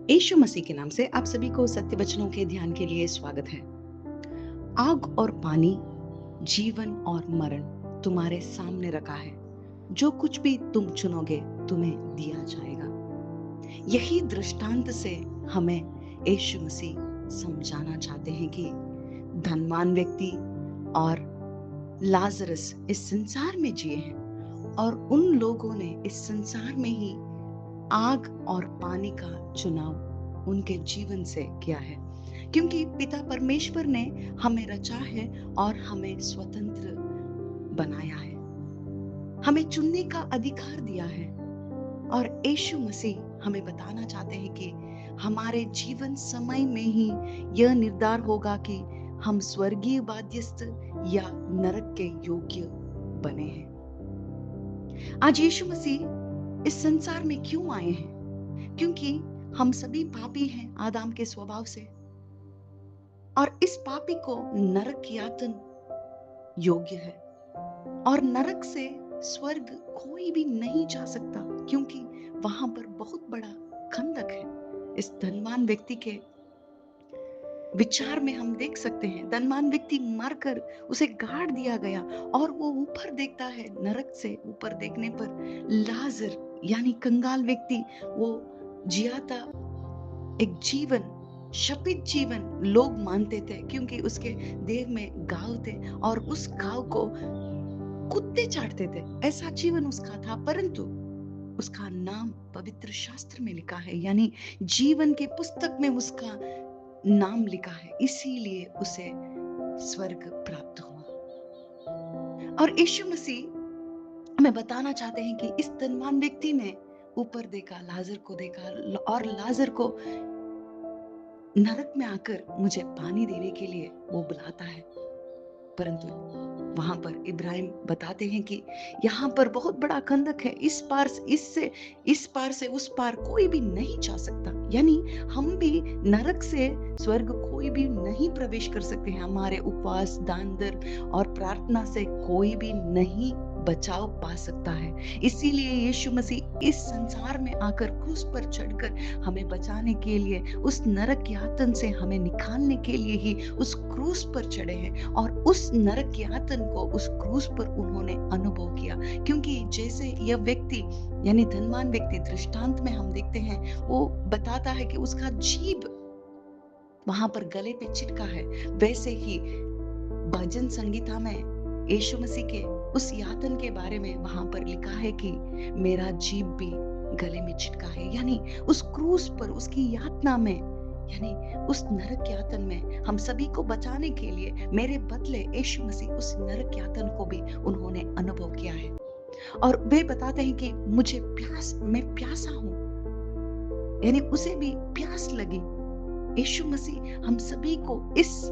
यीशु मसीह के नाम से आप सभी को सत्य वचनों के ध्यान के लिए स्वागत है। आग और पानी, जीवन और मरण तुम्हारे सामने रखा है। जो कुछ भी तुम चुनोगे तुम्हें दिया जाएगा। यही दृष्टांत से हमें यीशु मसीह समझाना चाहते हैं कि धनवान व्यक्ति और लाजरस इस संसार में जिए हैं और उन लोगों ने इस संसार में ही आग और पानी का चुनाव उनके जीवन से किया है, क्योंकि पिता परमेश्वर ने हमें रचा है और हमें स्वतंत्र बनाया है, हमें चुनने का अधिकार दिया है। और यीशु मसीह हमें बताना चाहते हैं कि हमारे जीवन समय में ही यह निर्धार होगा कि हम स्वर्गीय बाध्यस्थ या नरक के योग्य बने हैं। आज यीशु मसीह इस संसार में क्यों आए हैं? क्योंकि हम सभी पापी हैं आदम के स्वभाव से, और इस पापी को नरक की यातन योग्य है। और नरक से स्वर्ग कोई भी नहीं जा सकता, क्योंकि वहां पर बहुत बड़ा खंदक है। इस धनवान व्यक्ति के विचार में हम देख सकते हैं, धनवान व्यक्ति मरकर उसे गाड़ दिया गया और वो ऊपर देखता है। नरक से ऊपर देखने पर लाजर यानी कंगाल व्यक्ति वो जियाता एक जीवन, शपित जीवन लोग मानते थे, क्योंकि उसके देह में घाव थे और उस घाव को कुत्ते चाटते थे। ऐसा जीवन उसका था, परंतु उसका नाम पवित्र शास्त्र में लिखा है, यानी जीवन के पुस्तक में उसका नाम लिखा है, इसीलिए उसे स्वर्ग प्राप्त हुआ। और यीशु मसीह हमें बताना चाहते हैं कि इस धनवान व्यक्ति ने ऊपर देखा, लाजर को देखा और लाजर को नरक में आकर मुझे पानी देने के लिए वो बुलाता है। परंतु वहां पर इब्राहिम बताते हैं कि यहाँ पर बहुत बड़ा खंदक है, इस पार से उस पार कोई भी नहीं जा सकता। यानी हम भी नरक से स्वर्ग कोई भी नहीं प्रवेश कर सकते हैं। हमारे उपवास, दान धर्म और प्रार्थना से कोई भी नहीं बचाव पा सकता है। इसीलिए यीशु मसीह इस संसार में आकर क्रूस पर चढ़कर हमें बचाने के लिए, उस नरक यातन से हमें निकालने के लिए ही उस क्रूस पर चढ़े हैं। और उस नरक यातन को उस क्रूस पर उन्होंने अनुभव किया, क्योंकि जैसे यह व्यक्ति यानी धनवान व्यक्ति दृष्टांत में हम देखते हैं, वो बताता है कि उसका जीभ वहां पर गले पे चिटका है। वैसे ही भजन संगीता में यीशु मसीह के उस यातन के बारे में वहां पर लिखा है कि मेरा जीभ भी गले में चिटका है। यानी उस क्रूस पर, उसकी यातना में, यानी उस नरक यातन में हम सभी को बचाने के लिए मेरे बदले यीशु मसीह उस नरक यातन को भी उन्होंने अनुभव किया है। और वे बताते हैं कि मैं प्यासा हूं, यानी उसे भी प्यास लगी। यीशु मसीह हम सभी को इस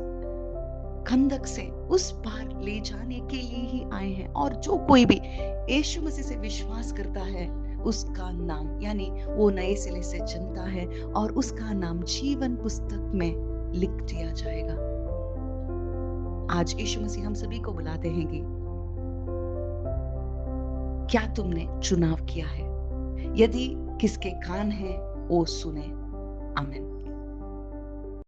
खंदक से उस पार ले जाने के लिए ही आए हैं। और जो कोई भी यीशु मसीह से विश्वास करता है, उसका नाम यानी वो नए सिरे से जन्मता है और उसका नाम जीवन पुस्तक में लिख दिया जाएगा। आज यीशु मसीह हम सभी को बुलाते हैं कि क्या तुमने चुनाव किया है? यदि किसके कान हैं वो सुने। आमीन।